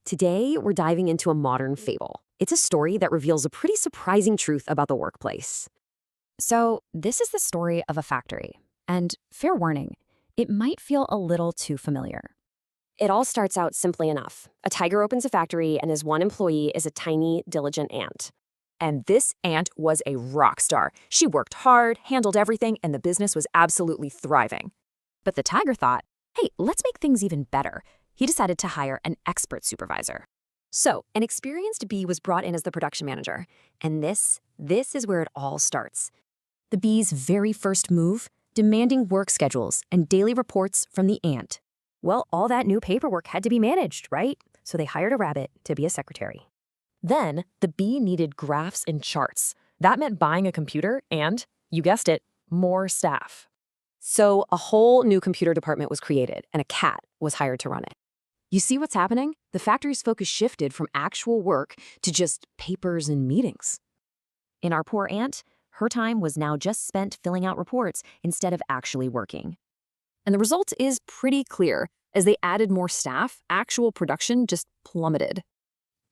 Today, we're diving into a modern fable. It's a story that reveals a pretty surprising truth about the workplace. So, this is the story of a factory. And fair warning, it might feel a little too familiar. It all starts out simply enough. A tiger opens a factory, and his one employee is a tiny, diligent ant. And this ant was a rock star. She worked hard, handled everything, and the business was absolutely thriving. But the tiger thought, hey, let's make things even better. He decided to hire an expert supervisor. So, an experienced bee was brought in as the production manager. And this is where it all starts. The bee's very first move, demanding work schedules and daily reports from the ant. Well, all that new paperwork had to be managed, right? So they hired a rabbit to be a secretary. Then, the bee needed graphs and charts. That meant buying a computer and, you guessed it, more staff. So a whole new computer department was created, and a cat was hired to run it. You see what's happening? The factory's focus shifted from actual work to just papers and meetings. In our poor ant, her time was now just spent filling out reports instead of actually working. And the result is pretty clear. As they added more staff, actual production just plummeted.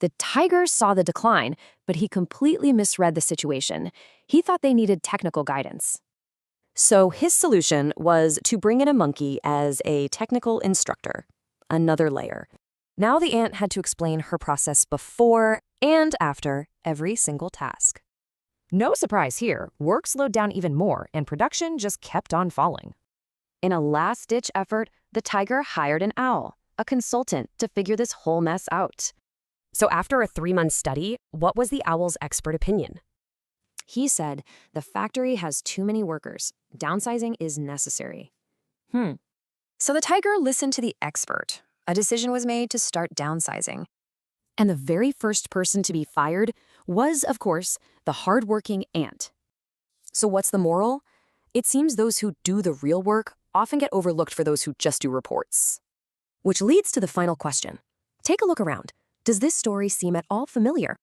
The tiger saw the decline, but he completely misread the situation. He thought they needed technical guidance. So his solution was to bring in a monkey as a technical instructor, another layer. Now the ant had to explain her process before and after every single task. No surprise here, work slowed down even more, and production just kept on falling. In a last-ditch effort, the tiger hired an owl, a consultant, to figure this whole mess out. So after a 3-month study, what was the owl's expert opinion? He said, the factory has too many workers. Downsizing is necessary. So the tiger listened to the expert. A decision was made to start downsizing. And the very first person to be fired was, of course, the hardworking ant. So what's the moral? It seems those who do the real work often get overlooked for those who just do reports. Which leads to the final question. Take a look around. Does this story seem at all familiar?